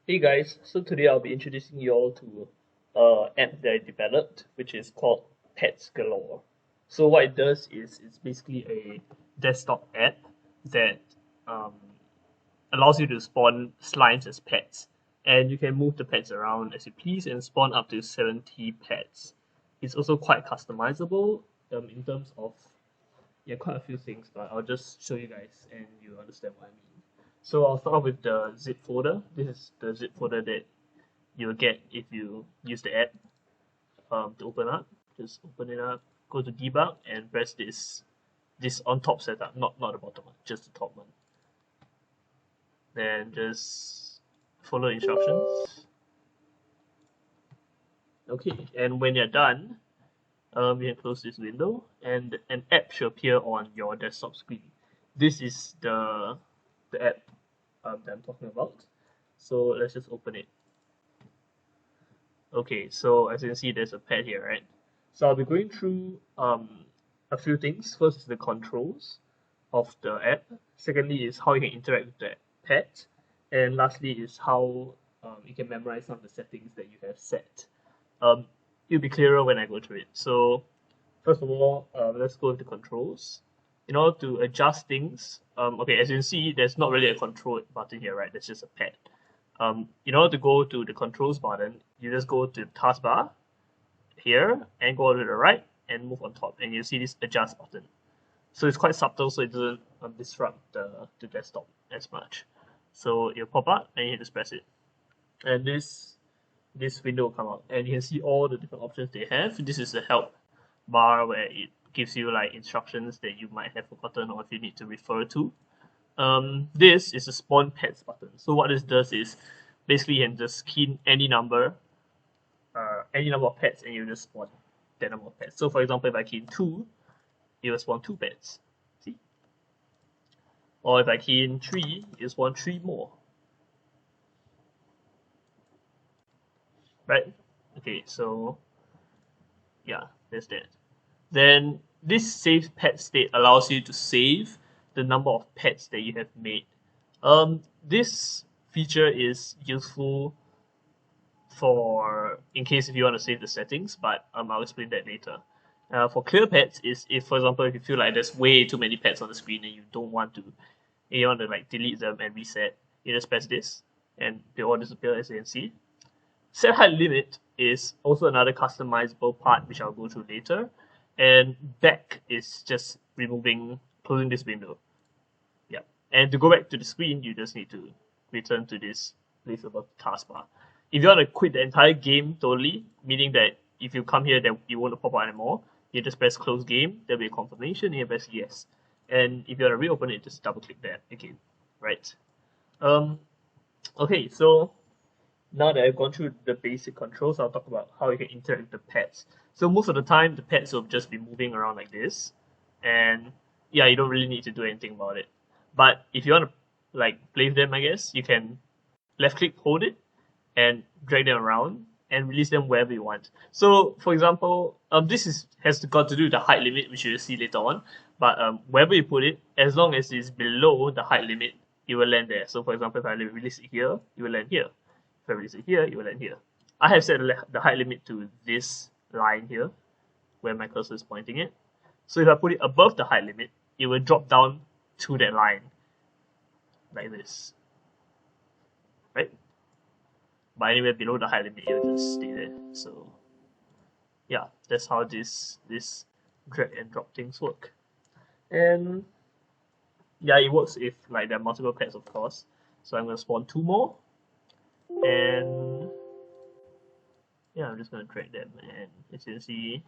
Hey guys, so today I'll be introducing you all to app that I developed, which is called PetsGalore. So what it does is it's basically a desktop app that um, allows you to spawn slimes as pets, and you can move the pets around as you please and spawn up to 70 pets. It's also quite customizable in terms of quite a few things, but I'll just show you guys and you understand what I mean. So I'll start off with the zip folder. This is the zip folder that you'll get if you use the app to open up. Just open it up, go to debug and press this on top setup, not the bottom one, just the top one. Then just follow instructions. Okay, and when you're done, you can close this window and an app should appear on your desktop screen. This is the app that I'm talking about. So let's just open it. Okay, so as you can see, there's a pet here, right? So I'll be going through a few things. First is the controls of the app. Secondly is how you can interact with the pet, and lastly is how you can memorize some of the settings that you have set. It'll be clearer when I go through it. So first of all, let's go to controls. In order to adjust things, okay, as you can see, there's not really a control button here, right? That's just a pet. In order to go to the controls button, you just go to the taskbar here and go to the right and move on top, and you see this adjust button. So it's quite subtle, so it doesn't disrupt the desktop as much. So it'll pop up and you just press it, and this window will come out, and you can see all the different options they have. This is the help bar where it gives you like instructions that you might have forgotten or if you need to refer to. This is a spawn pets button. So what this does is basically you can just key in any number of pets and you just spawn that number of pets. So for example, if I key in 2, it will spawn 2 pets. See? Or if I key in 3, it will spawn 3 more. Right? Okay, so yeah, there's that. Then this save pet state allows you to save the number of pets that you have made. This feature is useful for in case if you want to save the settings, but I'll explain that later. For clear pets is if, for example, if you feel like there's way too many pets on the screen and you want to like delete them and reset, you just press this and they all disappear, as you can see. Set height limit is also another customizable part which I'll go through later, and back is just closing this window. Yeah, and to go back to the screen, you just need to return to this place above the taskbar. If you want to quit the entire game totally, meaning that if you come here, then you won't pop out anymore, you just press close game. There'll be a confirmation, and you press yes. And if you want to reopen it, just double click that again, right? Okay, so now that I've gone through the basic controls, I'll talk about how you can interact with the pets. So most of the time, the pets will just be moving around like this, and yeah, you don't really need to do anything about it. But if you want to like play with them, I guess you can left click, hold it, and drag them around and release them wherever you want. So for example, this has got to do with the height limit, which you'll see later on. But wherever you put it, as long as it's below the height limit, it will land there. So for example, if I release it here, it will land here. If I release it here, it will land here. I have set the height limit to this line here, where my cursor is pointing it. So if I put it above the height limit, it will drop down to that line, like this, right? But anywhere below the height limit, it will just stay there. So yeah, that's how this drag and drop things work. And yeah, it works if like there are multiple pets, of course. So I'm gonna spawn 2 more, and yeah, I'm just gonna drag them, and as you can see,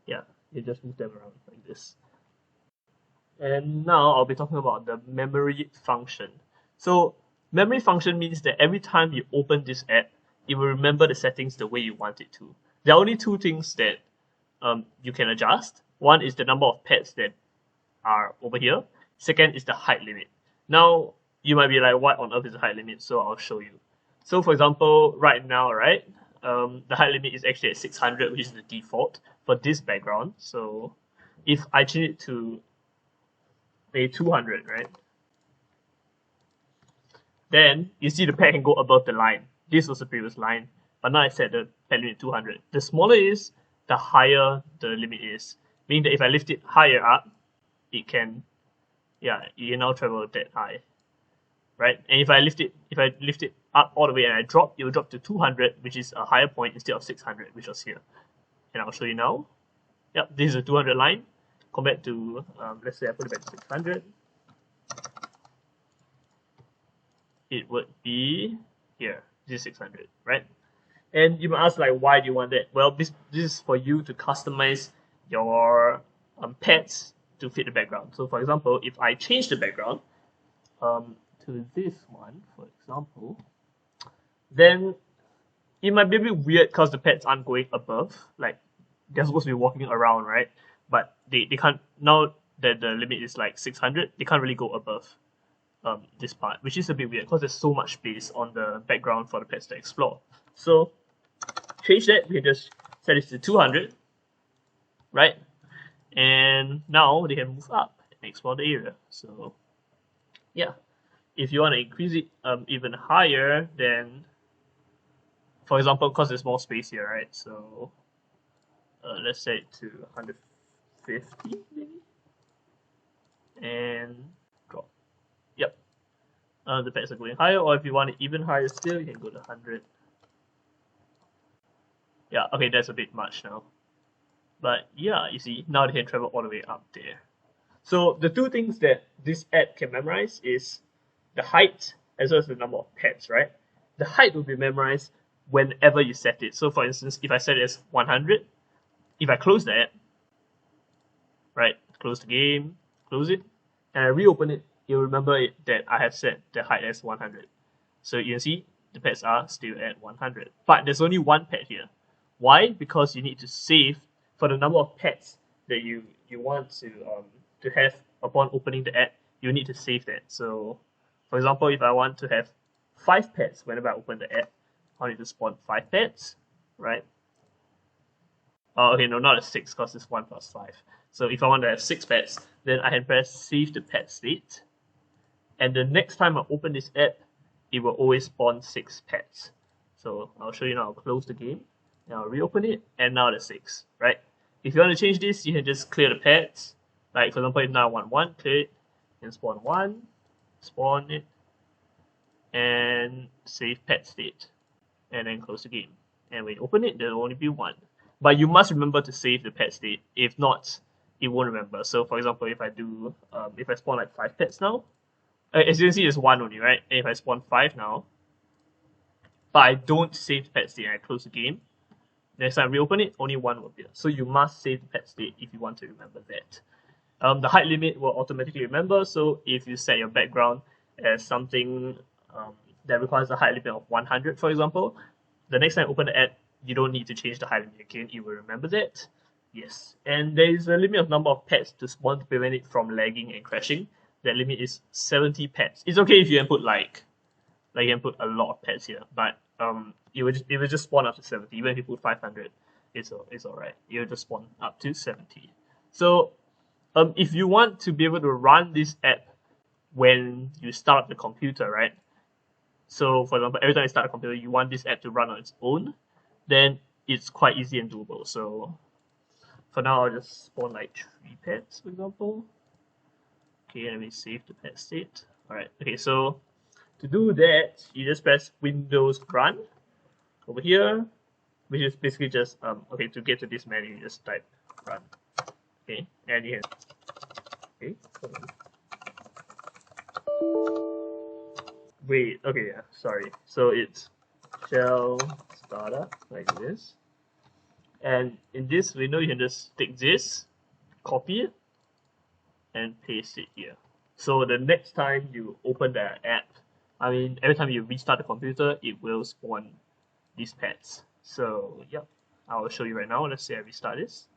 yeah, you just move them around like this. And now I'll be talking about the memory function. So memory function means that every time you open this app, it will remember the settings the way you want it to. There are only 2 things that you can adjust. One is the number of pets that are over here. Second is the height limit. Now you might be like, what on earth is the height limit? So I'll show you. So for example, right now, right, the height limit is actually at 600, which is the default for this background. So if I change it to say 200, right, then you see the pet can go above the line. This was the previous line, but now I set the pet limit 200. The smaller it is, the higher the limit is. Meaning that if I lift it higher up, it can, yeah, you can now travel that high, right? And if I lift it up all the way and I drop, it will drop to 200, which is a higher point instead of 600, which was here. And I'll show you now. Yep, this is a 200 line compared to, let's say I put it back to 600. It would be here. This is 600, right? And you might ask, like, why do you want that? Well, this is for you to customize your pets to fit the background. So, for example, if I change the background to this one, for example, then it might be a bit weird because the pets aren't going above. Like, they're supposed to be walking around, right? But they can't, now that the limit is like 600, they can't really go above this part, which is a bit weird because there's so much space on the background for the pets to explore. So change that, we can just set it to 200, right? And now they can move up and explore the area. So yeah, if you want to increase it even higher, then for example, because there's more space here, right? So let's set it to 150 maybe, and drop. Yep. The pets are going higher, or if you want it even higher still, you can go to 100. Yeah, okay, that's a bit much now. But yeah, you see, now they can travel all the way up there. So the two things that this app can memorize is the height as well as the number of pets, right? The height will be memorized whenever you set it. So for instance, if I set it as 100, if I close the app, right, close the game, close it, and I reopen it, you'll remember that I have set the height as 100. So you can see the pets are still at 100. But there's only one pet here. Why? Because you need to save for the number of pets that you want to have upon opening the app. You need to save that. So for example, if I want to have 5 pets whenever I open the app, I need to spawn 5 pets, right? Oh, okay, no, not a 6 because it's 1 plus 5. So if I want to have 6 pets, then I can press save the pet state. And the next time I open this app, it will always spawn 6 pets. So I'll show you now. I'll close the game, and I'll reopen it, and now there's 6, right? If you want to change this, you can just clear the pets. Like for example, if now I want 1, clear it, and spawn 1, spawn it, and save pet state, and then close the game. And when you open it, there'll only be 1. But you must remember to save the pet state. If not, it won't remember. So for example, if I do, if I spawn like 5 pets now, as you can see, there's 1 only, right? And if I spawn 5 now, but I don't save the pet state and I close the game, next time I reopen it, only 1 will appear. So you must save the pet state if you want to remember that. The height limit will automatically remember. So if you set your background as something that requires a height limit of 100, for example, the next time you open the app, you don't need to change the height limit again. It will remember that. Yes. And there is a limit of number of pets to spawn to prevent it from lagging and crashing. That limit is 70 pets. It's okay if you can put like you can put a lot of pets here, but it will just spawn up to 70. Even if you put 500, it's alright. It will just spawn up to 70. So if you want to be able to run this app when you start up the computer, right? So for example, every time you start a computer, you want this app to run on its own, then it's quite easy and doable. So for now, I'll just spawn like 3 pets, for example. Okay, let me save the pet state. Alright, okay, so to do that, you just press Windows Run over here, which is basically just, okay, to get to this menu, you just type Run. Okay, and you can, okay, wait, okay, yeah, sorry. So it's shell startup like this. And in this window, you can just take this, copy it, and paste it here. So the next time you open the app, I mean, every time you restart the computer, it will spawn these pets. So, yep, I'll show you right now. Let's say I restart this.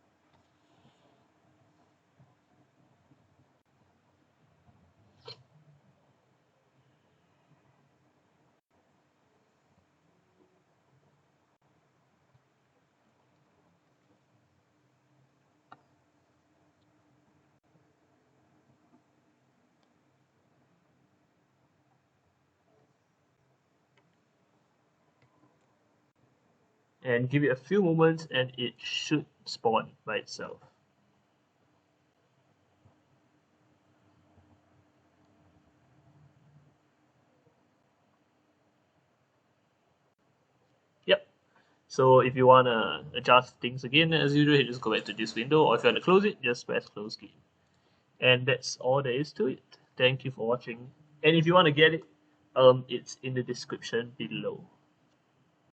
and give it a few moments and it should spawn by itself. Yep. So if you want to adjust things again as usual, you just go back to this window, or if you want to close it, just press close game. And that's all there is to it. Thank you for watching. And if you want to get it, it's in the description below.